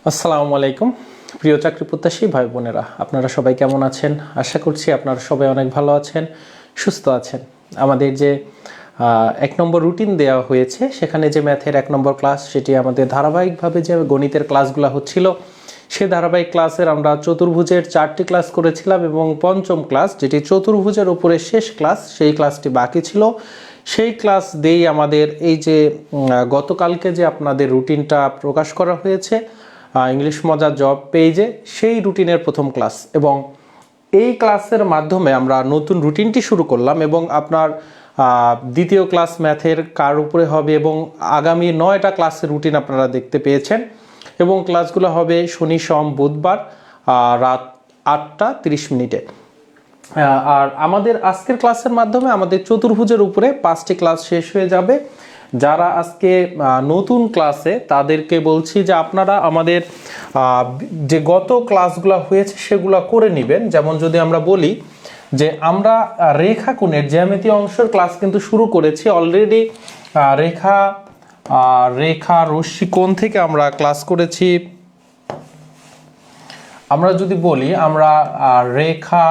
আসসালামু আলাইকুম প্রিয় চাকরি প্রত্যাশী ভাই বোনেরা, আপনারা সবাই কেমন আছেন? আশা করছি আপনারা সবাই অনেক ভালো আছেন, সুস্থ আছেন। আমাদের যে 1 নম্বর রুটিন দেওয়া হয়েছে, সেখানে যে ম্যাথের 1 নম্বর ক্লাস, সেটি আমাদের ধারাবাহিকভাবে যে গণিতের ক্লাসগুলো হচ্ছিল, সে ধারাবাহিক ক্লাসের আমরা চতুর্ভুজের 4টি ক্লাস করেছিলাম এবং পঞ্চম ক্লাস, যেটি চতুর্ভুজের উপরে শেষ ক্লাস, সেই ক্লাসটি বাকি ছিল। সেই ক্লাস দিয়েই আমাদের এই যে গতকালকে যে আপনাদের রুটিনটা প্রকাশ করা হয়েছে ইংলিশ মজা জব পেজে, সেই রুটিনের প্রথম ক্লাস, এবং এই ক্লাসের মাধ্যমে আমরা নতুন রুটিনটি শুরু করলাম। এবং আপনার দ্বিতীয় ক্লাস ম্যাথের কার উপরে হবে, এবং আগামী 9টা ক্লাসের রুটিন আপনারা দেখতে পেয়েছেন। এবং ক্লাসগুলো হবে শনি সোম বুধবার রাত 8টা 30 মিনিটে। আর আমাদের আজকের ক্লাসের মাধ্যমে আমাদের চতুর্ভুজের উপরে 5টি ক্লাস শেষ হয়ে যাবে। যারা আজকে নতুন ক্লাসে, তাদেরকে বলছি যে আপনারা আমাদের যে গত ক্লাসগুলো হয়েছে সেগুলো করে নেবেন। যেমন যদি আমরা বলি যে আমরা রেখাকোণের জ্যামিতীয় অংশের ক্লাস কিন্তু শুরু করেছি অলরেডি। রেখা রশ্মি কোণ থেকে আমরা ক্লাস করেছি। আমরা যদি বলি আমরা রেখা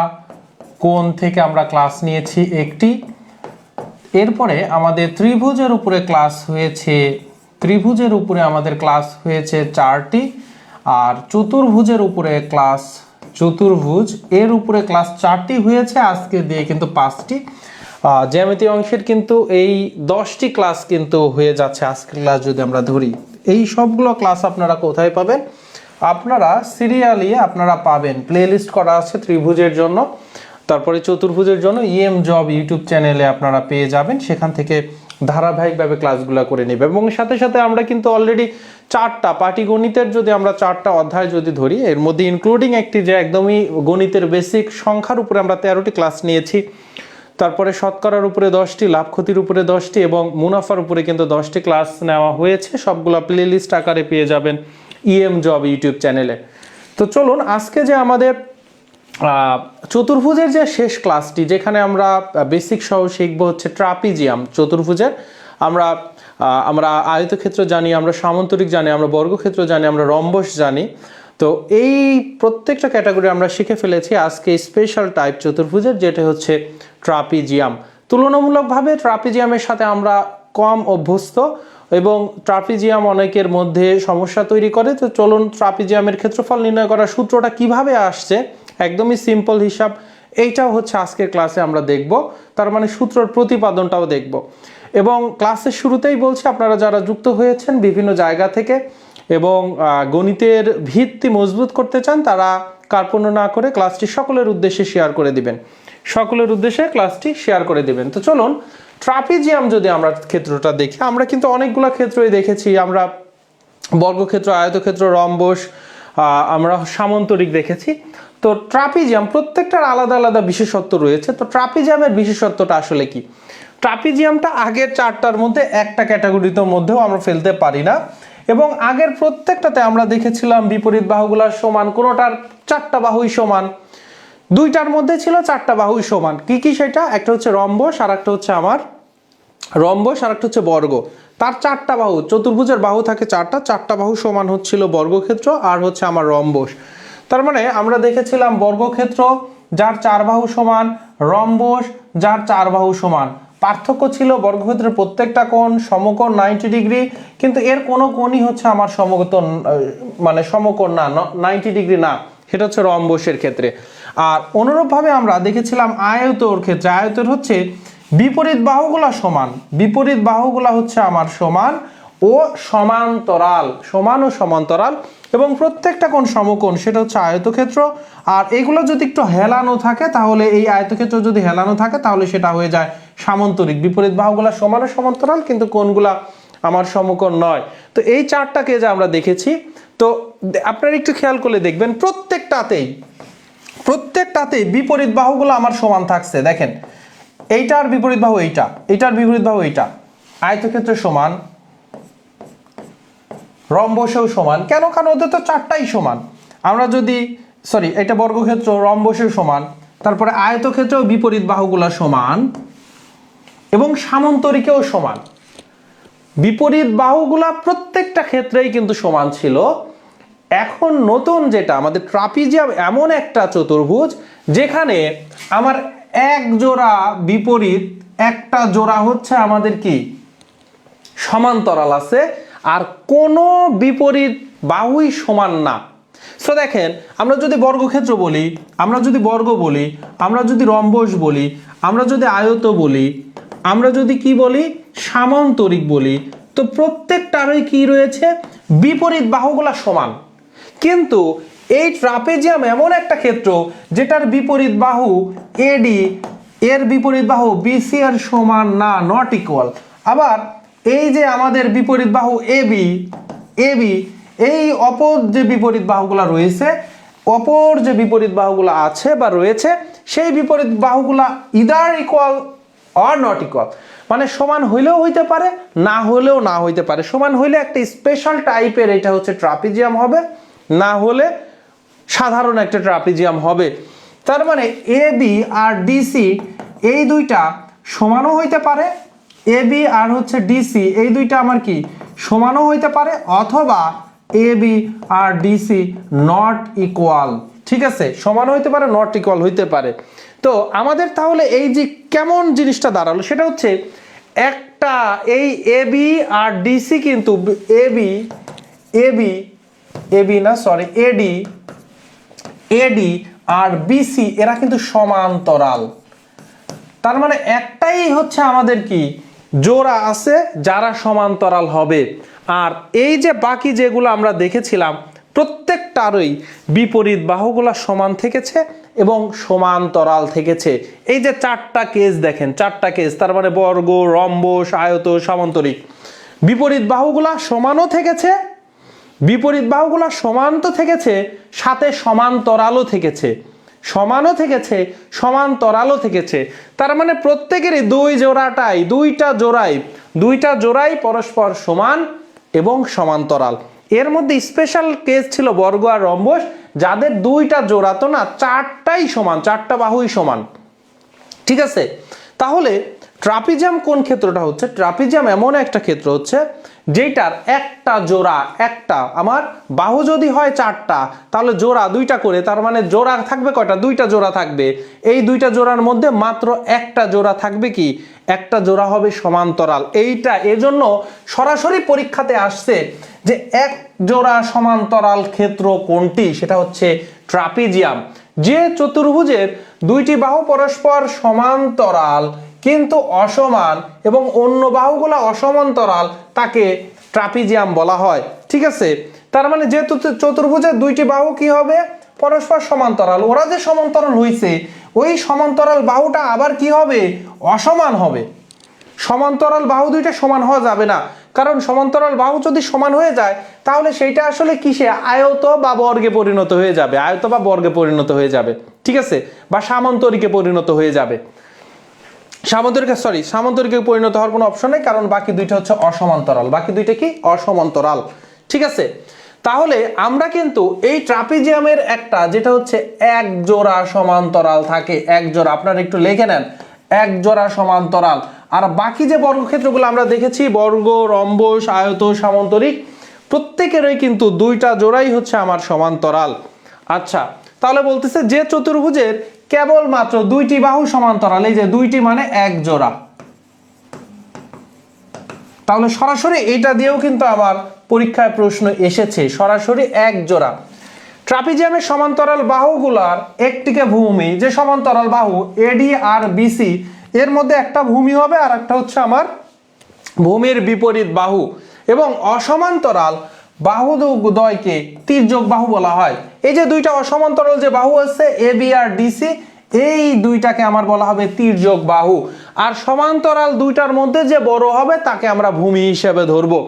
কোণ থেকে আমরা ক্লাস নিয়েছি একটি। এরপরে আমাদের ত্রিভুজের উপরে ক্লাস হয়েছে, ত্রিভুজের উপরে আমাদের ক্লাস হয়েছে 4টি। আর চতুর্ভুজের উপরে ক্লাস, চতুর্ভুজ এর উপরে ক্লাস 4টি হয়েছে, আজকে দিয়ে কিন্তু 5টি। জ্যামিতীয় অংশের কিন্তু এই 10টি ক্লাস কিন্তু হয়ে যাচ্ছে আজকের ক্লাস যদি আমরা ধরি। এই সবগুলো ক্লাস আপনারা কোথায় পাবেন? আপনারা সিরিয়ালি আপনারা পাবেন, প্লেলিস্ট করা আছে ত্রিভুজের জন্য, তারপরে চতুর্ভুজের জন্য ইএম জব ইউটিউব চ্যানেলে আপনারা পেয়ে যাবেন। সেখান থেকে ধারাবাহিকভাবে ক্লাসগুলো করে নেবে। এবং সাথে সাথে আমরা কিন্তু অলরেডি 4টা পাটিগণিতের, যদি আমরা 4টা অধ্যায় যদি ধরি, এর মধ্যে ইনক্লুডিং একটি যে একদমই গণিতের বেসিক সংখ্যার উপরে আমরা 13টি ক্লাস নিয়েছি। তারপরে শতকরার উপরে 10টি, লাভ ক্ষতির উপরে 10টি এবং মুনাফার উপরে কিন্তু 10টি ক্লাস নেওয়া হয়েছে। সবগুলো প্লেলিস্ট আকারে পেয়ে যাবেন ইএম জব ইউটিউব চ্যানেলে। তো চলুন, আজকে যে আমাদের চতুর্ভুজের যে শেষ ক্লাসটি, যেখানে আমরা বেসিক সহ শিখবো হচ্ছে ট্রাপিজিয়াম চতুর্ভুজের। আমরা আয়তক্ষেত্র জানি, আমরা সামান্তরিক জানি, আমরা বর্গক্ষেত্র জানি, আমরা রম্বস জানি। তো এই প্রত্যেকটা ক্যাটাগরি আমরা শিখে ফেলেছি আজকে স্পেশাল টাইপ চতুর্ভুজের, যেটা হচ্ছে ট্রাপিজিয়াম। তুলনামূলকভাবে ট্রাপিজিয়ামের সাথে আমরা কম অভ্যস্ত এবং ট্রাপিজিয়াম অনেকের মধ্যে সমস্যা তৈরি করে। তো চলুন, ট্রাপিজিয়ামের ক্ষেত্রফল নির্ণয় করার সূত্রটা কিভাবে আসছে, একদমই সিম্পল হিসাব, এইটাও হচ্ছে আজকের ক্লাসে আমরা দেখব। তার মানে সূত্রের প্রতিপাদনটাও দেখব। এবং ক্লাসের শুরুতেই বলছি, আপনারা যারা যুক্ত হয়েছেন বিভিন্ন জায়গা থেকে এবং গণিতের ভিত্তি মজবুত করতে চান, তারা কার্পণ্য না করে ক্লাসটি সকলের উদ্দেশ্যে শেয়ার করে দিবেন, সকলের উদ্দেশ্যে ক্লাসটি শেয়ার করে দিবেন। তো চলুন, ট্রাপিজিয়াম যদি আমরা ক্ষেত্রটা দেখি, আমরা কিন্তু অনেকগুলো ক্ষেত্রই দেখেছি। আমরা বর্গক্ষেত্র, আয়তক্ষেত্র, রম্বস, আমরা সামান্তরিক দেখেছি। তো ট্রাপিজিয়াম প্রত্যেকটার আলাদা আলাদা বিশেষত্ব রয়েছে। তো ট্রাপিজিয়ামের বিশেষত্বটা আসলে কি? ট্রাপিজিয়ামটা আগের 4টার মধ্যে একটা ক্যাটাগরির মধ্যেও আমরা ফেলতে পারি না। এবং আগের প্রত্যেকটাতে আমরা দেখেছিলাম বিপরীত বাহুগুলার সমান, কোনোটার 4টা বাহুই সমান। 2টার মধ্যে ছিল 4টা বাহুই সমান। কি কি সেটা? একটা হচ্ছে রম্বস, আর একটা হচ্ছে আমার রম্বস, আর একটা হচ্ছে বর্গ। তার 4টা বাহু, চতুর্ভুজের বাহু থাকে 4টা বাহু সমান হচ্ছিল বর্গক্ষেত্র আর হচ্ছে আমার রম্বস। তার মানে আমরা দেখেছিলাম বর্গক্ষেত্র যার 4 বাহু সমান, রম্বস যার 4 বাহু সমান। পার্থক্য ছিল বর্গক্ষেত্রের প্রত্যেকটা কোণ সমকোণ 90 ডিগ্রি, কিন্তু এর কোনো কোণই হচ্ছে আমার সমকোণ, মানে সমকোণ না, 90 ডিগ্রি না, সেটা হচ্ছে রম্বসের ক্ষেত্রে। আর অনুরূপভাবে আমরা দেখেছিলাম আয়তর ক্ষেত্রে, আয়তর হচ্ছে বিপরীত বাহুগুলা সমান, বিপরীত বাহুগুলা হচ্ছে আমার সমান ও সমান্তরাল, সমান ও সমান্তরাল, এবং প্রত্যেকটা কোণ সমকোণ, সেটা হচ্ছে আয়তক্ষেত্র। আর এগুলো যদি একটু হেলানো থাকে, তাহলে এই আয়তক্ষেত্র যদি হেলানো থাকে, তাহলে সেটা হয়ে যায় সামান্তরিক। বিপরীত বাহুগুলা সমান ও সমান্তরাল, কিন্তু কোণগুলা আমার সমকোণ নয়। তো এই 4টাকে যে আমরা দেখেছি, তো আপনারা একটু খেয়াল করলে দেখবেন প্রত্যেকটাতেই বিপরীত বাহুগুলো আমার সমান থাকছে। দেখেন, এইটার বিপরীত বাহু এইটা, এইটার বিপরীত বাহু এইটা। আয়তক্ষেত্র সমান, রম্বসেও সমান। কেন? কারণ ওদের তো 4টাই সমান। আমরা যদি এটা বর্গক্ষেত্র, রম্বসেও সমান, তারপরে আয়তক্ষেত্রেও বিপরীত বাহুগুলো সমান এবং সামান্তরিকেও সমান। বিপরীত বাহুগুলা প্রত্যেকটা ক্ষেত্রেই কিন্তু সমান ছিল। এখন নতুন যেটা আমাদের ট্রাপিজিয়াম এমন একটা চতুর্ভুজ যেখানে আমার এক জোড়া বিপরীত একটা জোড়া হচ্ছে আমাদের কি সমান্তরাল আছে আর কোনো বিপরীত বাহুই সমান না। সো দেখেন আমরা যদি বর্গক্ষেত্র বলি, আমরা যদি বর্গ বলি, আমরা যদি রম্বস বলি, আমরা যদি আয়ত বলি, আমরা যদি কি বলি সামান্তরিক বলি, তো প্রত্যেকটারই কি রয়েছে বিপরীত বাহুগুলা সমান। কিন্তু এই ট্রাপিজিয়াম এমন একটা ক্ষেত্র যেটার বিপরীত বাহু এডি এর বিপরীত বাহু বিসি এর সমান না, নট ইকুয়াল। আবার এই যে আমাদের বিপরীত বাহু এবি এই অপর যে বিপরীত বাহুগুলা রয়েছে, অপর যে বিপরীত বাহুগুলা আছে বা রয়েছে, সেই বিপরীত বাহুগুলা either equal or not equal, মানে সমান হইলেও হইতে পারে না হলেও না হইতে পারে। সমান হইলে একটা স্পেশাল টাইপের এটা হচ্ছে ট্রাপিজিয়াম হবে, না হলে সাধারণ একটা ট্রাপিজিয়াম হবে। তার মানে এবি আর ডিসি এই দুইটা সমানও হইতে পারে, এবি আর হচ্ছে ডিসি এই দুইটা আমার কি সমানও হইতে পারে, অথবা এবি আর ডিসি নট ইকুয়াল। ঠিক আছে, সমান হইতে পারে, নট ইকুয়াল হইতে পারে। তো আমাদের তাহলে এই যে কেমন জিনিসটা দাঁড়ালো সেটা হচ্ছে একটা এই এবি আর ডিসি কিন্তু এডি আর বিসি এরা কিন্তু সমান্তরাল। তার মানে একটাই হচ্ছে আমাদের কি জোড়া আছে যারা সমান্তরাল হবে। আর এই যে বাকি যেগুলো আমরা দেখেছিলাম প্রত্যেকটারই বিপরীত বাহুগুলা সমান থেকেছে এবং সমান্তরাল থেকেছে। এই যে চারটা কেস দেখেন, চারটা কেস, তার মানে বর্গ, রম্বস, আয়ত, সামান্তরিক, বিপরীত বাহুগুলা সমানও থেকেছে, বিপরীত বাহুগুলা সমান তো থেকেছে, সাথে সমান্তরালও থেকেছে, সমানও থেকেছে, সমান্তরালও থেকেছে। তার মানে প্রত্যেকেরই দুইটা জোড়াই পরস্পর সমান এবং সমান্তরাল। এর মধ্যে স্পেশাল কেস ছিল বর্গ আর রম্বস, যাদের দুইটা জোড়া তো না, চারটাই সমান, চারটা বাহুই সমান। ঠিক আছে, তাহলে ট্রাপিজিয়াম কোন ক্ষেত্রটা হচ্ছে? ট্রাপিজিয়াম এমন একটা ক্ষেত্র হচ্ছে যেটার একটা জোড়া, একটা আমার বাহু যদি হয় চারটা তাহলে জোড়া দুইটা করে, তার মানে জোড়া থাকবে কয়টা? দুইটা জোড়া থাকবে। এই দুইটা জোড়ার মধ্যে মাত্র একটা জোড়া থাকবে কি, একটা জোড়া হবে সমান্তরাল। এইটা এজন্য সরাসরি পরীক্ষাতে আসছে যে এক জোড়া সমান্তরাল ক্ষেত্র কোনটি, সেটা হচ্ছে ট্রাপিজিয়াম। যে চতুর্ভুজের দুইটি বাহু পরস্পর সমান্তরাল কিন্তু অসমান এবং অন্য বাহুগুলো অসমান্তরাল তাকে ট্রাপিজিয়াম বলা হয়। ঠিক আছে, তার মানে যে চতুর্ভুজের দুইটি বাহু কি হবে পরস্পর সমান্তরাল, ওরা যে সমান্তরাল হইছে ওই সমান্তরাল বাহুটা আবার কি হবে অসমান হবে। সমান্তরাল বাহু দুইটা সমান হওয়া যাবে না, কারণ সমান্তরাল বাহু যদি সমান হয়ে যায় তাহলে সেইটা আসলে কিসে আয়ত বা বর্গে পরিণত হয়ে যাবে, আয়ত বা বর্গে পরিণত হয়ে যাবে। ঠিক আছে, বা সামান্তরিকে পরিণত হয়ে যাবে। সামান্তরিকে পরিণত হওয়ার কোনো অপশন নেই, কারণ বাকি দুইটা হচ্ছে অসমান্তরাল, বাকি দুইটা কি অসমান্তরাল। ঠিক আছে, তাহলে আমরা কিন্তু এই ট্রাপিজিয়ামের একটা যেটা হচ্ছে এক জোড়া সমান্তরাল থাকে, এক জোড়া, আপনারা একটু লিখে নেন, এক জোড়া সমান্তরাল। আর বাকি যে বর্গক্ষেত্রগুলো আমরা দেখেছি, বর্গ, রম্বস, আয়ত, সামান্তরিক, প্রত্যেকেরই কিন্তু দুইটা জোড়াই হচ্ছে আমার সমান্তরাল। আচ্ছা, তাহলে বলতেছে যে চতুর্ভুজের কেবলমাত্র দুইটি বাহু সমান্তরাল, এই যে দুইটি মানে এক জোড়া, তাহলে সরাসরি এইটা দিয়েও কিন্তু আমার পরীক্ষায় প্রশ্ন এসেছে, সরাসরি এক জোড়া। ট্রাপিজিয়ামের সমান্তরাল বাহুগুলার একটিকে ভূমি, যে সমান্তরাল বাহু এডি আর বিসি এর মধ্যে একটা ভূমি হবে আর একটা হচ্ছে আমার ভূমির বিপরীত বাহু, এবং অসমান্তরাল বাহুদ্বয়কে তির্যক বাহু বলা হয়। এই যে দুইটা অসমান্তরাল যে বাহু আছে এবি আর ডিসি, এই দুইটাকে আমার বলা হবে তির্যক বাহু। আর সমান্তরাল দুইটার মধ্যে যে বড় হবে তাকে আমরা ভূমি হিসেবে ধরবো।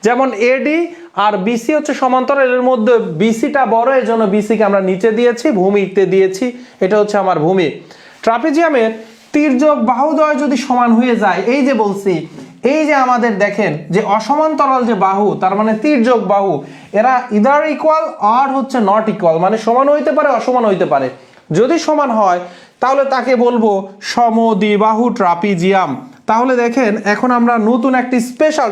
যেমন এডি আর বিসি হচ্ছে সমান্তরাল, এর মধ্যে বিসিটা বড়, এই জন্য বিসিকে আমরা নিচে দিয়েছি, ভূমিতে দিয়েছি, এটা হচ্ছে আমার ভূমি। ট্রাপিজিয়ামের তির্যক বাহুদ্বয় যদি সমান হয়ে যায়, এই যে বলছি, এই যে আমাদের দেখেন যে অসমান্তরাল যে বাহু, তার মানে তির্যক বাহু, এরা ইদার ইকুয়াল আর হচ্ছে নট ইকুয়াল, মানে সমান হইতে পারে অসমান হইতে পারে। যদি সমান হয় তাহলে তাকে বলবো সমদ্বিবাহু ট্রাপিজিয়াম। তাহলে দেখেন এখন আমরা নতুন একটি স্পেশাল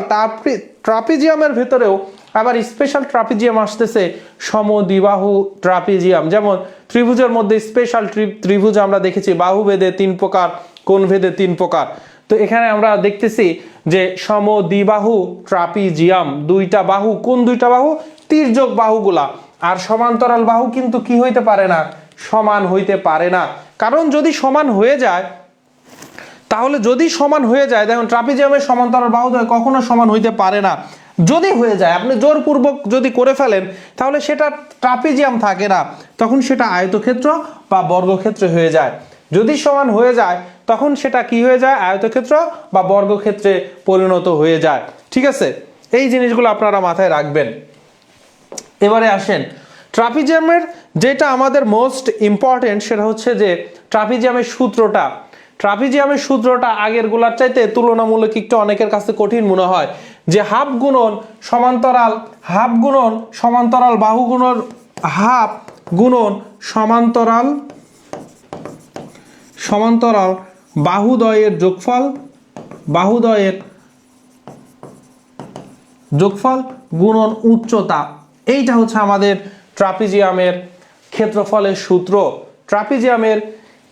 ট্রাপিজিয়ামের ভেতরেও আবার স্পেশাল ট্রাপিজিয়াম আসতেছে সমদ্বিবাহু ট্রাপিজিয়াম, যেমন ত্রিভুজের মধ্যে স্পেশাল ত্রিভুজ আমরা দেখেছি বাহুভেদে 3 প্রকার, কোণভেদে 3 প্রকার। তো এখানে আমরা দেখতেছি যে সমদ্বিবাহু ট্রাপিজিয়াম, দুইটা বাহু, কোন দুইটা বাহু? তির্যক বাহুগুলা। আর সমান্তরাল বাহু কিন্তু কি হইতে পারে না? সমান হইতে পারে না। কারণ যদি সমান হয়ে যায়, তাহলে যদি সমান হয়ে যায়, দেখুন ট্রাপিজিয়ামের সমান্তরাল বাহুদ্বয় কখনো সমান হইতে পারে না। যদি হয়ে যায়, আপনি জোরপূর্বক যদি করে ফেলেন, তাহলে সেটা ট্রাপিজিয়াম থাকে না, তখন সেটা আয়তক্ষেত্র বা বর্গক্ষেত্র হয়ে যায়। যদি সমান হয়ে যায়, তখন সেটা কি হয়ে যায়? আয়তক্ষেত্র বা বর্গক্ষেত্রে পরিণত হয়ে যায়। ঠিক আছে, এই জিনিসগুলো আপনারা মাথায় রাখবেন। এবারে আসেন ট্রাপিজিয়ামের যেটা আমাদের মোস্ট ইম্পর্টেন্ট, সেটা হচ্ছে যে ট্রাপিজিয়ামের সূত্রটা। ট্রাপিজিয়ামের সূত্রটা আগের গুলার চাইতে তুলনামূলক একটু অনেকের কাছে কঠিন মনে হয়, যে হাফ গুণন সমান্তরাল বাহু গুণন হাফ গুণন সমান্তরাল বাহুদ্বয়ের যোগফল গুণন উচ্চতা। এইটা হচ্ছে আমাদের ট্রাপিজিয়ামের ক্ষেত্রফলের সূত্র। ট্রাপিজিয়ামের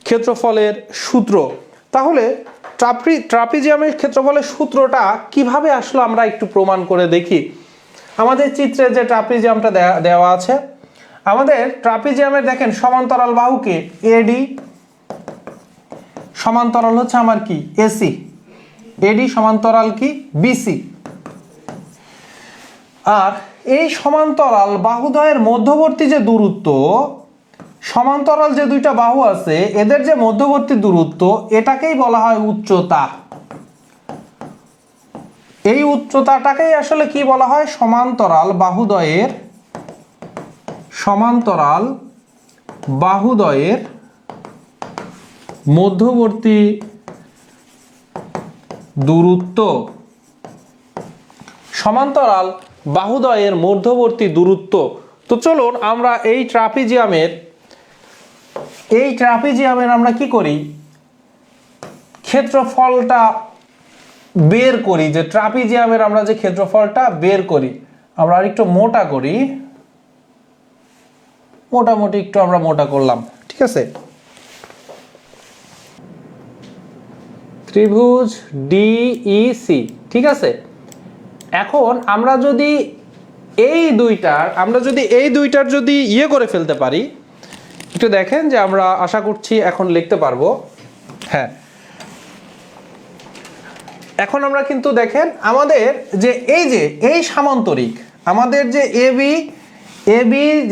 ক্ষেত্রফলের সূত্র। তাহলে ট্রাপিজিয়ামের ক্ষেত্রফলের সূত্রটা কিভাবে আসলো আমরা একটু প্রমাণ করে দেখি। আমাদের চিত্রে যে ট্রাপিজিয়ামটা দেওয়া আছে, আমাদের ট্রাপিজিয়ামের দেখেন সমান্তরাল বাহুকে এডি, সমান্তরাল হচ্ছে আমার কি? এসি। এডি সমান্তরাল কি? বিসি। আর এই সমান্তরাল বাহুদ্বয়ের মধ্যবর্তী যে দূরত্ব, সমান্তরাল যে দুইটা বাহু আছে এদের যে মধ্যবর্তী দূরত্ব, এটাকেই বলা হয় উচ্চতা। এই উচ্চতাটাকেই আসলে কি বলা হয়? সমান্তরাল বাহুদ্বয়ের মধ্যবর্তী দূরত্ব। সমান্তরাল বাহুদ্বয়ের মধ্যবর্তী দূরত্ব। তো চলুন আমরা এই ট্রাপিজিয়ামের আমরা কি করি? ক্ষেত্রফলটা বের করি। যে ট্রাপিজিয়ামের আমরা যে ক্ষেত্রফলটা বের করি, আমরা আরেকটু মোটা করি, মোটামুটি একটু আমরা মোটা করলাম। ঠিক আছে, ত্রিভুজ ডিইসি। ঠিক আছে, এখন আমরা যদি এই দুইটার যদি ইয়ে করে ফেলতে পারি, একটু দেখেন যে আমরা আশা করছি এখন লিখতে পারবো। হ্যাঁ, এখন আমরা কিন্তু দেখেন আমাদের যে এই সামান্তরিক, আমাদের যে এবি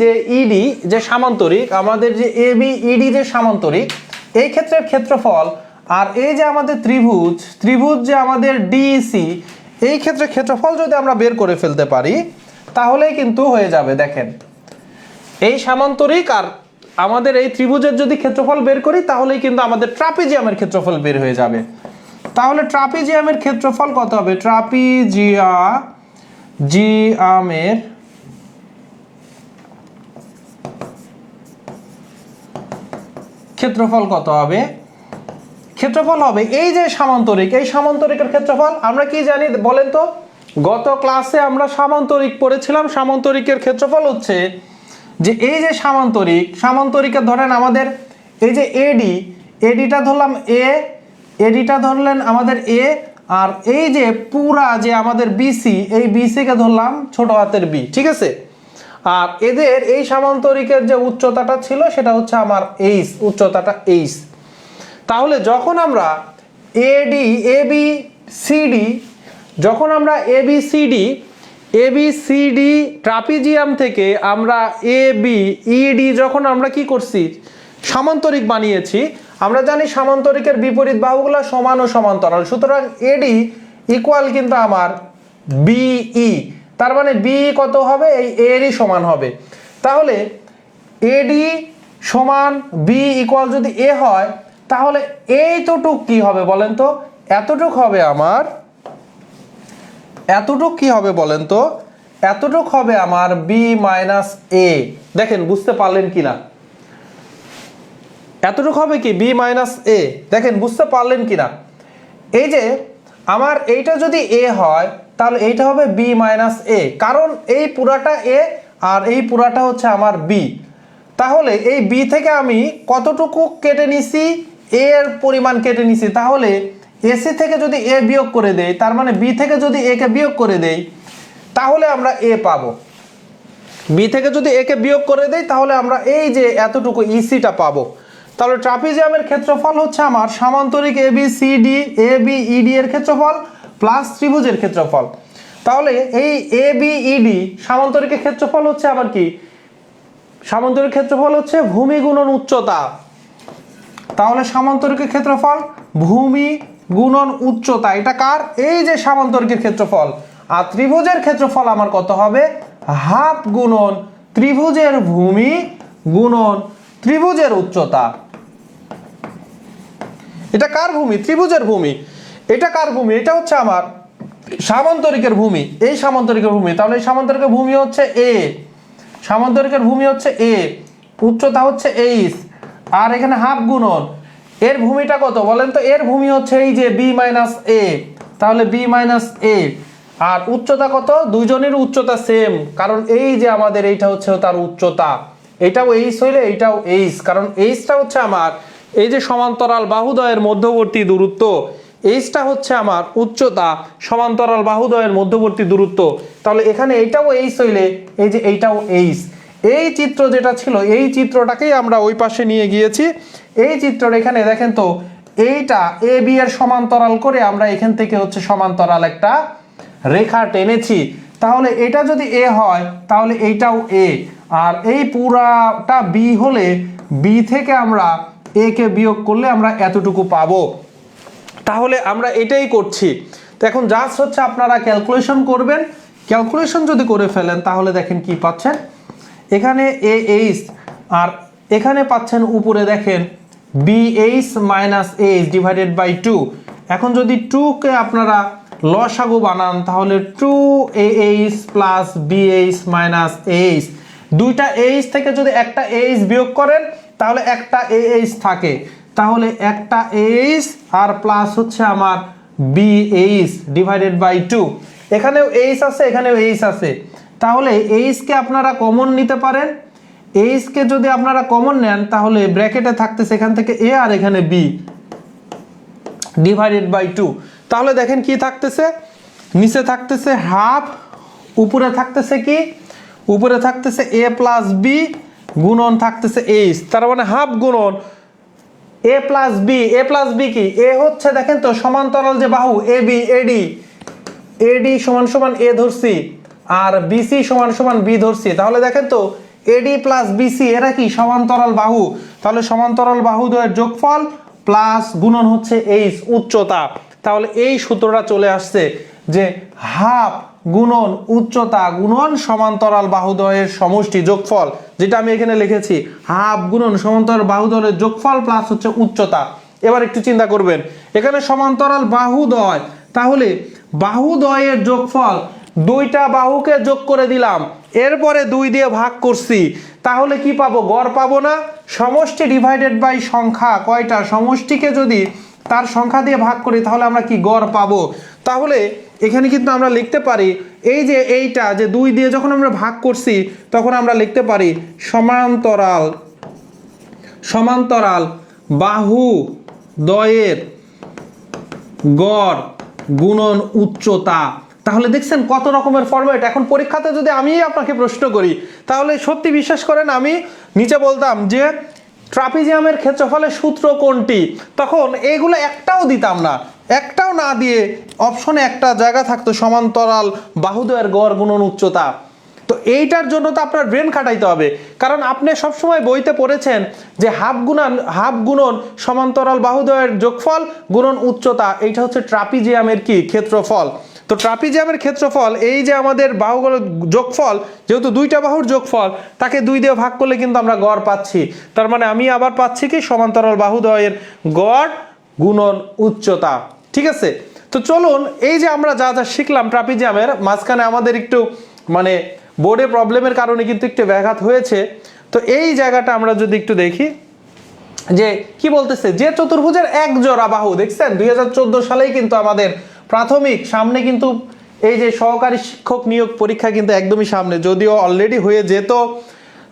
যে ইডি যে সামান্তরিক, আমাদের যে এবি ইডি যে সামান্তরিক, এই ক্ষেত্রের ক্ষেত্রফল আর এই যে আমাদের ত্রিভুজ যে আমাদের ডিইসি, এই ক্ষেত্রে ক্ষেত্রফল যদি আমরা বের করে ফেলতে পারি, তাহলেই কিন্তু হয়ে যাবে। দেখেন এই সামান্তরিক আর আমাদের এই ত্রিভুজের যদি ক্ষেত্রফল বের করি, তাহলেই কিন্তু আমাদের ট্রাপিজিয়ামের ক্ষেত্রফল বের হয়ে যাবে। তাহলে ট্রাপিজিয়ামের ক্ষেত্রফল কত হবে? ট্রাপিজিয়ামের ক্ষেত্রফল কত হবে? ক্ষেত্রফল হবে এই যে সামান্তরিক, এই সামান্তরিকের ক্ষেত্রফল আমরা কি জানি বলেন তো? গত ক্লাসে আমরা সামান্তরিক পড়েছিলাম। সামান্তরিকের ক্ষেত্রফল হচ্ছে যে এই যে সামান্তরিকের ধরেন আমাদের এই যে এডিটা ধরলাম এডিটা ধরলেন আমাদের এ, আর এই যে পুরা যে আমাদের বিসি, এই বিসিকে ধরলাম ছোট হাতের বি। ঠিক আছে, আর এদের এই সামান্তরিকের যে উচ্চতাটা ছিল সেটা হচ্ছে আমার এইচ, উচ্চতাটা এইচ। তাহলে যখন আমরা এবিসিডি ট্রাপিজিয়াম থেকে আমরা ইডি যখন আমরা কি করছি? সামান্তরিক বানিয়েছি। আমরা জানি সামান্তরিকের বিপরীত বাহুগুলো সমান ও সমান্তরাল, সুতরাং এডি ইকুয়াল কিন্তু আমার বিই। তার মানে বি কত হবে? এই এরই সমান হবে। তাহলে এডি সমান বি ইকুয়াল যদি এ হয়, তাহলে এইতটুক কি হবে বলেন তো? এতটুক হবে আমার, এতটুক কি হবে বলেন তো? এতটুক হবে আমার বি মাইনাস এ। দেখেন বুঝতে পারলেন কিনা? এতটুক হবে কি? বি মাইনাস এ। দেখেন বুঝতে পারলেন কিনা? এই যে আমার এইটা যদি এ হয়, তাহলে এইটা হবে বি মাইনাস এ, কারণ এই পুরাটা এ আর এই পুরাটা হচ্ছে আমার বি। তাহলে এই বি থেকে আমি কতটুকু কেটে নিছি, এ এর পরিমাণ কেটে নিছি। তাহলে এসি থেকে যদি এ বিয়োগ করে দেই, তার মানে বি থেকে যদি এ কে বিয়োগ করে দেই, তাহলে আমরা এ পাবো। বি থেকে যদি এ কে বিয়োগ করে দেই, তাহলে আমরা এই যে এতটুকু ইসিটা পাবো। তাহলে ট্রাপিজিয়ামের ক্ষেত্রফল হচ্ছে আমার সামান্তরিক A B C D, A B E D এর ক্ষেত্রফল প্লাস ত্রিভুজের ক্ষেত্রফল। তাহলে এই এ বি ই ডি সামান্তরিকের ক্ষেত্রফল হচ্ছে আবার কি, সামান্তরিক ক্ষেত্রফল হচ্ছে ভূমি গুণন উচ্চতা। তাহলে সামান্তরিকের ক্ষেত্রফল ভূমি গুণন উচ্চতা, এটা কার, এই যে সামান্তরিকের ক্ষেত্রফল। আর ত্রিভুজের ক্ষেত্রফল আমার কত হবে, হাফ গুণন ত্রিভুজের ভূমি গুণন ত্রিভুজের উচ্চতা। এটা কার ভূমি, ত্রিভুজের ভূমি। এটা কার ভূমি, এটা হচ্ছে আমার সামান্তরিকের ভূমি, এই সামান্তরিকের ভূমি। তাহলে এই সামান্তরিকের ভূমি হচ্ছে এ, সামান্তরিকের ভূমি হচ্ছে এ, উচ্চতা হচ্ছে এইচ, আর এখানে হাফ গুণন এর ভূমিটা কত বলেন তো, এর ভূমি হচ্ছে এই যে বি মাইনাস এ, তাহলে বি মাইনাস এ। আর উচ্চতা কত, দুইজনের উচ্চতা সেম, কারণ এই যে আমাদের এইটা হচ্ছে তার উচ্চতা, এটাও এইচ হইলে এইটাও এইচ, কারণ এইচটা হচ্ছে আমার এই যে সমান্তরাল বাহুদ্বয়ের মধ্যবর্তী দূরত্ব, এইচটা হচ্ছে আমার উচ্চতা সমান্তরাল বাহুদ্বয়ের মধ্যবর্তী দূরত্ব। তাহলে এখানে এইটাও এইচ হইলে এই যে এইটাও এইচ। এই চিত্র যেটা ছিল, এই চিত্রটাকেই আমরা ওই পাশে নিয়ে গিয়েছি। এই চিত্রটা এখানে দেখেন তো, এইটা এ বি এর সমান্তরাল করে আমরা এখান থেকে হচ্ছে সমান্তরাল একটা রেখা টেনেছি। তাহলে এটা যদি এ হয়, তাহলে এইটাও এ, আর এই পুরাটা বি হলে বি থেকে আমরা এ কে বিয়োগ করলে আমরা এতটুকু পাবো। তাহলে আমরা এটাই করছি। তো এখন জাস্ট হচ্ছে আপনারা ক্যালকুলেশন করবেন, ক্যালকুলেশন যদি করে ফেলেন তাহলে দেখেন কি পাচ্ছেন, এখানে এ এইচ আর এখানে পাচ্ছেন উপরে দেখেন B H minus H divided by 2। এখন যদি 2 কে আপনারা লসাগু বানান, তাহলে 2AH plus BH minus H, দুইটা এইচ থেকে যদি একটা এইচ বিয়োগ করেন তাহলে একটা AH থাকে, তাহলে একটা এইচ আর প্লাস হচ্ছে আমার BH ডিভাইডেড বাই 2। এখানেও এইচ আছে, এখানেও এইচ আছে, তাহলে এইচ কে আপনারা কমন নিতে পারেন। এইচ কে যদি আপনারা কমন নেন তাহলে ব্র্যাকেটে থাকতেছে এখান থেকে এ আর এখানে বি ডিভাইডেড বাই 2। তাহলে দেখেন কি থাকতেছে, নিচে থাকতেছে হাফ, উপরে থাকতেছে কি, উপরে থাকতেছে এ প্লাস বি গুণন থাকতেছে এইচ, তার মানে হাফ গুণন এ প্লাস বি। এ প্লাস বি কি, এ হচ্ছে দেখেন তো সমান্তরাল যে বাহু এ বি এডি, এডি সমান সমান এ ধরছি আর বিসি সমান সমান বি ধরছি। তাহলে দেখেন তো এডি প্লাস বিসি এরা কি সমান্তরাল বাহু, তাহলে সমান্তরাল বাহু দ্বয়ের যোগফল প্লাস গুণন হচ্ছে এইচ উচ্চতা। তাহলে এই সূত্রটা চলে আসছে যে হাফ গুণন উচ্চতা গুণন সমান্তরাল বাহুদ্বয়ের সমষ্টি যোগফল, যেটা আমি এখানে লিখেছি হাফ গুণন সমান্তরাল বাহুদ্বয়ের যোগফল প্লাস হচ্ছে উচ্চতা। এবার একটু চিন্তা করবেন, এখানে সমান্তরাল বাহুদ্বয়, তাহলে বাহুদ্বয়ের যোগফল দুইটা বাহুকে যোগ করে দিলাম, এরপরে 2 দিয়ে ভাগ করছি, তাহলে কি পাবো, গড় পাবো না। সমষ্টি ডিভাইডেড বাই সংখ্যা কয়টা, সমষ্টিকে যদি তার সংখ্যা দিয়ে ভাগ করি তাহলে আমরা কি গড় পাবো। তাহলে এখানে কিন্তু আমরা লিখতে পারি এই যে এইটা যে 2 দিয়ে যখন আমরা ভাগ করছি তখন আমরা লিখতে পারি সমান্তরাল সমান্তরাল বাহু দ্বয়ের গড় গুণন উচ্চতা। তাহলে দেখছেন কত রকমের ফরম্যাট। এখন পরীক্ষাতে যদি আমি আপনাকে প্রশ্ন করি তাহলে সত্যি বিশ্বাস করেন আমি নিচে বলতাম যে ট্রাপিজিয়ামের ক্ষেত্রফলের সূত্র কোনটি, তখন এইগুলো একটাও দিতাম না, একটাও না দিয়ে অপশনে একটা জায়গা থাকতো সমান্তরাল বাহুদ্বয়ের গড় গুণন উচ্চতা। তো এইটার জন্য তো আপনার ব্রেন খাটাইতে হবে, কারণ আপনি সবসময় বইতে পড়েছেন যে হাফ গুণন সমান্তরাল বাহুদ্বয়ের যোগফল গুণন উচ্চতা, এইটা হচ্ছে ট্রাপিজিয়ামের কি ক্ষেত্রফল। তো ট্রাপিজিয়ামের ক্ষেত্রফল এই যে আমাদের বাহুগুলোর যোগফল, যেহেতু দুইটা বাহুর যোগফল তাকে 2 দিয়ে ভাগ করলে কিন্তু আমরা গড় পাচ্ছি, তার মানে আমি আবার পাচ্ছি কি সমান্তরাল বাহুদ্বয়ের গড় গুণন উচ্চতা। ঠিক আছে, তো চলুন এই যে আমরা যা যা শিখলাম ট্রাপিজিয়ামের, মাঝখানে আমাদের একটু মানে বোর্ডে প্রবলেমের কারণে কিন্তু একটু ব্যাঘাত হয়েছে। তো এই জায়গাটা আমরা যদি একটু দেখি যে কি বলতেছে, যে চতুর্ভুজের এক জোড়া বাহু, দেখছেন 2014 সালেই কিন্তু আমাদের প্রাথমিক সামনে কিন্তু এই যে সহকারী শিক্ষক নিয়োগ পরীক্ষা কিন্তু একদমই সামনে, যদিও অলরেডি হয়ে যেত,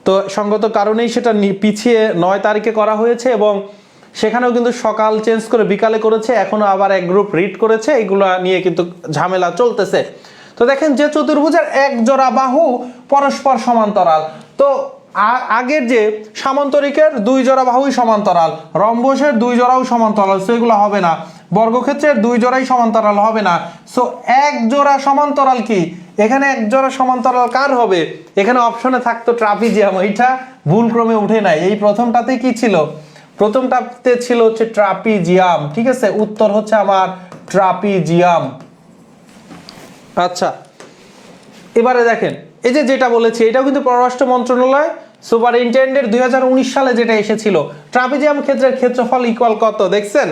তো সঙ্গত কারণেই সেটা পিছিয়ে 9 তারিখে করা হয়েছে এবং সেখানেও কিন্তু সকাল চেঞ্জ করে বিকালে করেছে, এখনো আবার এক গ্রুপ রিড করেছে, এগুলো নিয়ে কিন্তু ঝামেলা চলতেছে। তো দেখেন যে চতুর্ভুজের এক জোড়া বাহু পরস্পর সমান্তরাল, তো আগের যে সামান্তরিকের 2 জোড়া বাহুই সমান্তরাল, রম্বসের 2 জোড়াও সমান্তরাল, সো এগুলো হবে না। বর্গক্ষেত্রের 2 জোড়াই সমান্তরাল হবে না, সো এক জোড়া সমান্তরাল কি এখানে এক জোড়া সমান্তরাল কার হবে? এখানে অপশনে থাকতো ট্রাপিজিয়াম, এটা ভুলক্রমে উঠে নাই। এই প্রথমটাতে কি ছিল? প্রথমটাতে ছিল হচ্ছে ট্রাপিজিয়াম, ঠিক আছে, উত্তর হচ্ছে আমার ট্রাপিজিয়াম। আচ্ছা, এবারে দেখেন এই যে যেটা বলেছি এটাও কিন্তু পররাষ্ট্র মন্ত্রণালয় সুপারিনটেন্ডেন্ট 2019 সালে যেটা এসেছিল, ট্রাপিজিয়াম ক্ষেত্রের ক্ষেত্রফল ইকুয়াল কত? দেখছেন,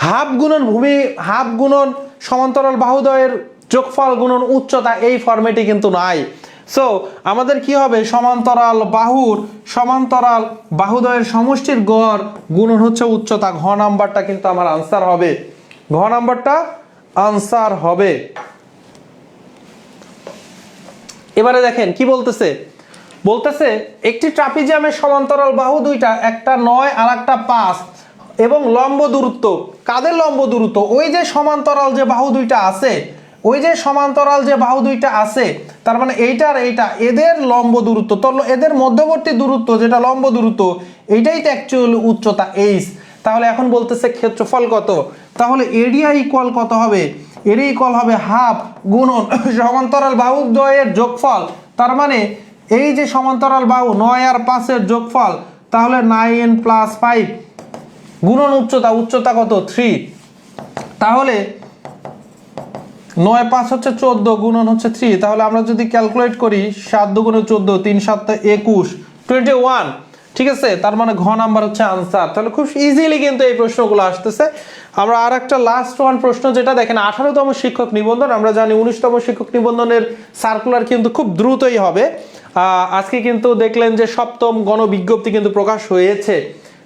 হাফ গুণন ভূমি, হাফ গুণন সমান্তরাল বাহুদ্বয়ের যোগফল গুণন উচ্চতা, এই ফরম্যাটে কিন্তু নাই। সো আমাদের কি হবে? সমান্তরাল বাহুদ্বয়ের সমষ্টির গড় গুণন হচ্ছে উচ্চতা। ঘ নাম্বারটা কিন্তু আমার আনসার হবে, ঘ নাম্বারটা আনসার হবে। এবারে দেখেন কি বলতেছে, একটি ট্রাপিজিয়ামের সমান্তরাল বাহু দুইটা, একটা 9 আর একটা 5, এবং লম্ব দূরত্ব, কাদের লম্ব দূরত্ব? ওই যে সমান্তরাল যে বাহু দুইটা আছে, তার মানে এইটা আর এইটা, এদের লম্ব দূরত্ব, তো এদের মধ্যবর্তী দূরত্ব যেটা লম্ব দূরত্ব, এইটাই তো অ্যাকচুয়ালি উচ্চতা h। তাহলে এখন বলতেছে ক্ষেত্রফল কত, তাহলে এরিয়া ইকুয়াল কত হবে? এরিয়া ইকুয়াল হবে হাফ গুণন সমান্তরাল বাহু দ্বয়ের যোগফল, তার মানে এই যে সমান্তরাল বাহু 9 আর 5 এর যোগফল, তাহলে 9 + 5 গুণন উচ্চতা কত? 3। তাহলে 9 5 হচ্ছে 14 গুণন হচ্ছে 3, তাহলে আমরা যদি ক্যালকুলেট করি 7 2 14, 3 7 21, 21, ঠিক আছে, তার মানে ঘ নাম্বার হচ্ছে আনসার। তাহলে খুব ইজিলি কিন্তু এই প্রশ্নগুলো আসতেছে। আমরা আর একটা লাস্ট ওয়ান প্রশ্ন, যেটা দেখেন 18তম শিক্ষক নিবন্ধন, আমরা জানি 19তম শিক্ষক নিবন্ধনের সার্কুলার কিন্তু খুব দ্রুতই হবে। আজকে কিন্তু দেখলেন যে 7ম গণবিজ্ঞপ্তি কিন্তু প্রকাশ হয়েছে,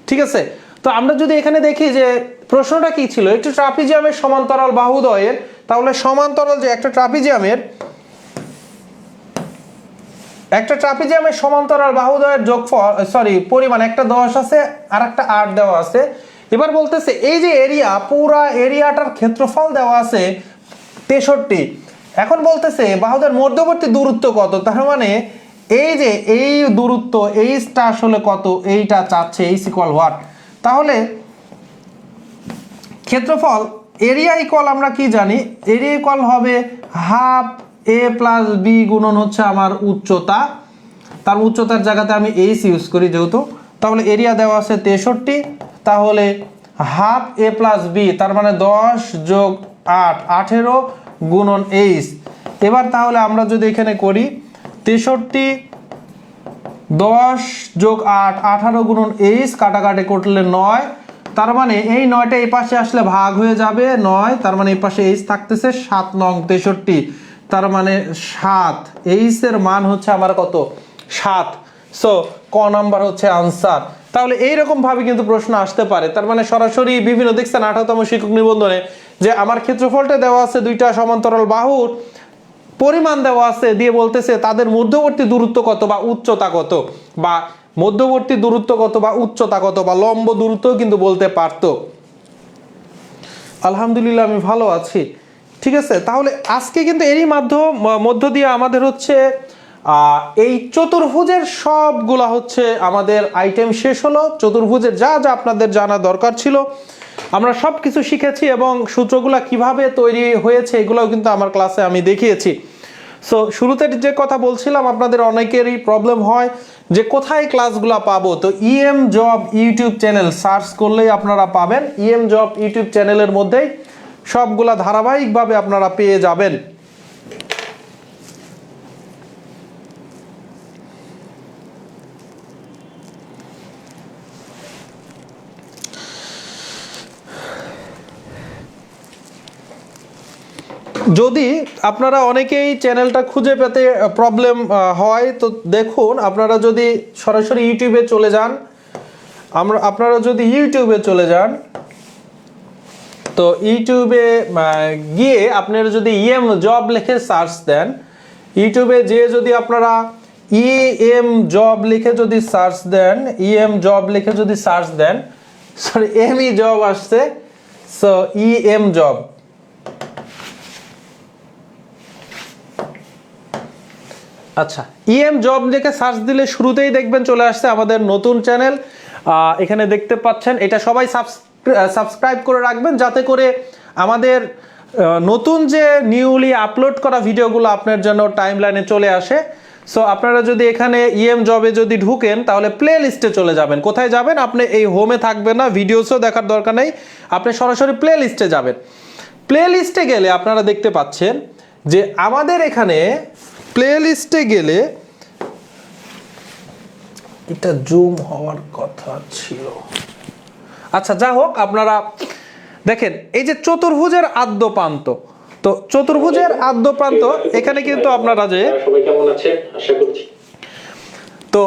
ঠিক আছে। তো আমরা যদি এখানে দেখি যে প্রশ্নটা কি ছিল, একটি ট্রাপিজিয়ামের সমান্তরাল বাহুদ্বয়ের, তাহলে সমান্তরাল যে একটা ট্রাপিজিয়ামের সমান্তরাল বাহুদ্বয়ের যোগফল, পরিমাণ, একটা 10 আছে আর একটা 8 দেওয়া আছে। এবার বলতেছে এই যে এরিয়া, পুরা এরিয়াটার ক্ষেত্রফল দেওয়া আছে 63। এখন বলতেছে বাহুদের মধ্যবর্তী দূরত্ব কত, তার মানে এই যে এই দূরত্ব এইটা আসলে কত, এইটা চাচ্ছে, h ইকুয়াল হোয়াট? তাহলে ক্ষেত্রফল এরিয়া ইকুয়াল আমরা কি জানি, এরিয়া ইকুয়াল হবে হাফ a + b গুণন হচ্ছে আমার উচ্চতা, তার উচ্চতার জায়গাতে আমি h ইউজ করি যেহেতু, তাহলে এরিয়া দেওয়া আছে 63, তাহলে হাফ a + b, তার মানে 10 + 8 18 গুণন h। এবার তাহলে আমরা যদি এখানে করি 63 10 + 8 18 গুণন h, কাটাকাটি করলে 9, তার মানে এই 9টা এই পাশে আসলে ভাগ হয়ে যাবে 9, তার মানে এই পাশে h থাকতেছে 7 নং 63, তার মানে 7, h এর মান হচ্ছে আমার কত? 7। সো ক নাম্বার হচ্ছে আনসার। তাহলে এইরকম ভাবে কিন্তু প্রশ্ন আসতে পারে, তার মানে সরাসরি বিভিন্ন, দেখছেন 18তম শিক্ষক নিবন্ধনে যে আমার ক্ষেত্রফলটা দেওয়া আছে, দুইটা সমান্তরাল বাহুর পরিমাণ দেওয়া আছে, দিয়ে বলতেছে তাদের মধ্যবর্তী দূরত্ব কত বা উচ্চতা কত, বা মধ্যবর্তী দূরত্ব কত বা উচ্চতা কত, বা লম্ব দূরত্ব কিন্তু বলতে পারতো। আলহামদুলিল্লাহ আমি ভালো আছি, ঠিক আছে। তাহলে আজকে কিন্তু এরই মধ্য দিয়ে আমাদের হচ্ছে এই চতুর্ভুজের সবগুলা হচ্ছে আমাদের আইটেম শেষ হলো। চতুর্ভুজের যা যা আপনাদের জানা দরকার ছিল আমরা সব কিছু শিখেছি, এবং সূত্রগুলা কিভাবে তৈরি হয়েছে এগুলোও কিন্তু আমার ক্লাসে আমি দেখিয়েছি। সো শুরুতে যে কথা বলছিলাম, আপনাদের অনেকেরই প্রবলেম হয় যে কোথায় ক্লাসগুলা পাবো, তো EM job YouTube channel search করলেই আপনারা পাবেন। EM জব ইউটিউব চ্যানেলের মধ্যেই সবগুলা ধারাবাহিকভাবে আপনারা পেয়ে যাবেন। যদি আপনারা অনেকেই চ্যানেলটা খুঁজে পেতে প্রবলেম হয়, তো দেখুন আপনারা যদি সরাসরি ইউটিউবে চলে যান, আপনারা যদি ইউটিউবে চলে যান, তো ইউটিউবে গিয়ে আপনারা যদি ইএম জব লিখে সার্চ দেন, ইউটিউবে যে যদি আপনারা ইএম জব লিখে যদি সার্চ দেন, ইএম জব লিখে যদি সার্চ দেন, সরি এমই জব আসছে, সো ইএম জব, আচ্ছা ইএম জব লিখে সার্চ দিলে শুরুতেই দেখবেন চলে আসছে আমাদের নতুন চ্যানেল। এখানে দেখতে পাচ্ছেন, এটা সবাই সাবস্ক্রাইব করে রাখবেন যাতে করে আমাদের নতুন যে নিউলি আপলোড করা ভিডিওগুলো আপনার জন্য টাইম লাইনে চলে আসে। সো আপনারা যদি এখানে ইএম জবে যদি ঢুকেন তাহলে প্লে লিস্টে চলে যাবেন। কোথায় যাবেন? আপনি এই হোমে থাকবেন না, ভিডিওসও দেখার দরকার নেই, আপনি সরাসরি প্লে লিস্টে যাবেন। প্লে লিস্টে গেলে আপনারা দেখতে পাচ্ছেন যে আমাদের এখানে প্লে লিস্টে গেলে, এটা জুম হওয়ার কথা ছিল, আচ্ছা যা হোক, আপনারা দেখেন এই যে চতুর্ভুজের আদ্যপ্রান্ত, তো চতুর্ভুজের আদ্যপ্রান্ত এখানে কিন্তু আপনারা যে সবাই কেমন আছেন আশা করছি, তো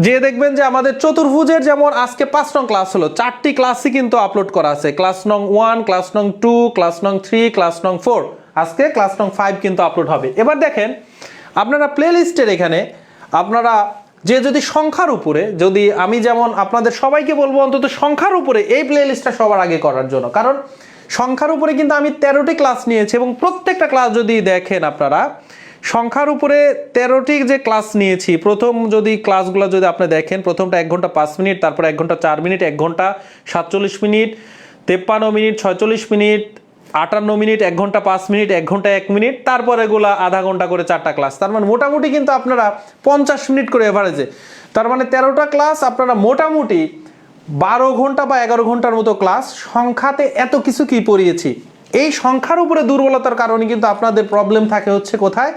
যে দেখবেন যে আমাদের চতুর্ভুজের যেমন আজকে 5 নং ক্লাস হলো, 4টি ক্লাসই কিন্তু আপলোড করা আছে, ক্লাস নং 1, ক্লাস নং 2, ক্লাস নং 3, ক্লাস নং 4, আজকে ক্লাস নং 5 কিন্তু আপলোড হবে। এবার দেখেন আপনারা প্লে লিস্টের এখানে আপনারা যে যদি সংখ্যার উপরে, যদি আমি যেমন আপনাদের সবাইকে বলবো অন্তত সংখ্যার উপরে এই প্লে লিস্টটা সবার আগে করার জন্য, কারণ সংখ্যার উপরে কিন্তু আমি 13টি ক্লাস নিয়েছি এবং প্রত্যেকটা ক্লাস যদি দেখেন আপনারা সংখ্যার উপরে 13টি যে ক্লাস নিয়েছি, প্রথম যদি ক্লাসগুলো যদি আপনি দেখেন, প্রথমটা 1 ঘন্টা 5 মিনিট, তারপর 1 ঘন্টা 4 মিনিট, 1 ঘন্টা 47 মিনিট, 53 মিনিট, 46 মিনিট, 58 মিনিট, 1 ঘন্টা 5 মিনিট, 1 ঘন্টা 1 মিনিট, তারপর এগুলা আধা ঘন্টা করে 4টা ক্লাস, তার মানে মোটামুটি কিন্তু আপনারা 50 মিনিট করে এভারেজে, তার মানে 13টা ক্লাস আপনারা মোটামুটি 12 ঘন্টা বা 11 ঘন্টার মতো ক্লাস। সংখ্যাতে এত কিছু কি পড়িয়েছি, এই সংখ্যার উপরে দুর্বলতার কারণে কিন্তু আপনাদের প্রবলেম থাকে হচ্ছে কোথায়,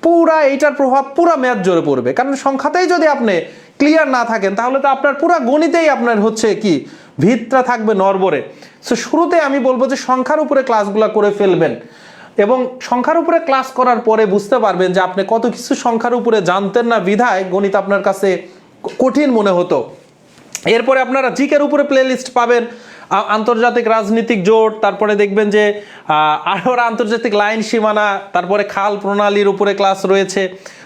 পুরা এইটার প্রভাব পুরা ম্যাথ জোরে পড়বে, কারণ সংখ্যাতেই যদি আপনি ক্লিয়ার না থাকেন তাহলে তো আপনার পুরা গণিতেই আপনার হচ্ছে কি ভিতটা থাকবে নড়বড়ে। সো শুরুতে আমি বলবো যে সংখ্যার উপরে ক্লাসগুলো করে ফেলবেন এবং সংখ্যার উপরে ক্লাস করার পরে বুঝতে পারবেন যে আপনি কত কিছু সংখ্যার উপরে জানতেন না, বিধায় গণিত আপনার কাছে কঠিন মনে হতো। এরপরে আপনারা জিকের উপরে প্লে লিস্ট পাবেন, আন্তর্জাতিক রাজনীতিক জোট, তারপরে দেখবেন যে আরও আন্তর্জাতিক লাইন সীমানা, তারপরে খাল প্রণালীর উপরে ক্লাস রয়েছে,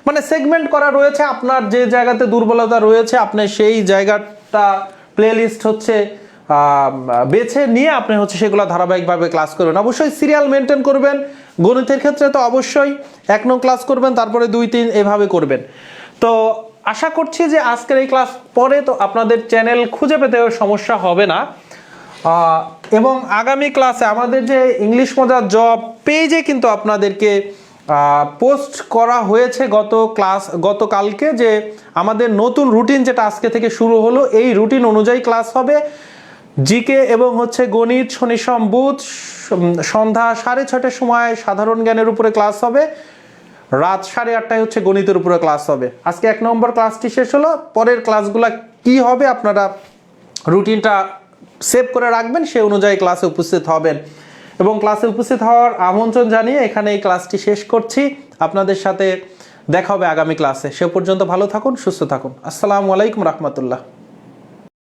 মানে সেগমেন্ট করা রয়েছে। আপনার যে জায়গাতে দুর্বলতা রয়েছে আপনি সেই জায়গাটা প্লে লিস্ট হচ্ছে বেছে নিয়ে আপনি হচ্ছে সেগুলো ধারাবাহিকভাবে ক্লাস করবেন। অবশ্যই সিরিয়াল মেনটেন করবেন, গণিতের ক্ষেত্রে তো অবশ্যই 1 নং ক্লাস করবেন, তারপরে 2, 3 এভাবে করবেন। তো আশা করছি যে আজকের এই ক্লাস পরে তো আপনাদের চ্যানেল খুঁজে পেতে সমস্যা হবে না, এবং আগামী ক্লাসে আমাদের যে ইংলিশ মজার জব পেজে কিন্তু আপনাদেরকে পোস্ট করা হয়েছে গতকালকে, যে আমাদের নতুন রুটিন যেটা আজকে থেকে শুরু হলো, এই রুটিন অনুযায়ী ক্লাস হবে। জিকে এবং হচ্ছে গণিত শনি সোম বুধ সন্ধ্যা 6:30টার সময় সাধারণ জ্ঞানের উপরে ক্লাস হবে, রাত 8:30টায় হচ্ছে গণিতের উপরে ক্লাস হবে। আজকে 1 নম্বর ক্লাসটি শেষ হলো, পরের ক্লাসগুলো কি হবে আপনারা রুটিনটা সেভ করে রাখবেন, সেই অনুযায়ী ক্লাসে উপস্থিত হবেন। এবং ক্লাসে উপস্থিত হওয়ার আমন্ত্রণ জানিয়ে এখানে এই ক্লাসটি শেষ করছি। আপনাদের সাথে দেখা হবে আগামী ক্লাসে। সে পর্যন্ত ভালো থাকুন, সুস্থ থাকুন। আসসালামু আলাইকুম রহমতুল্লাহ।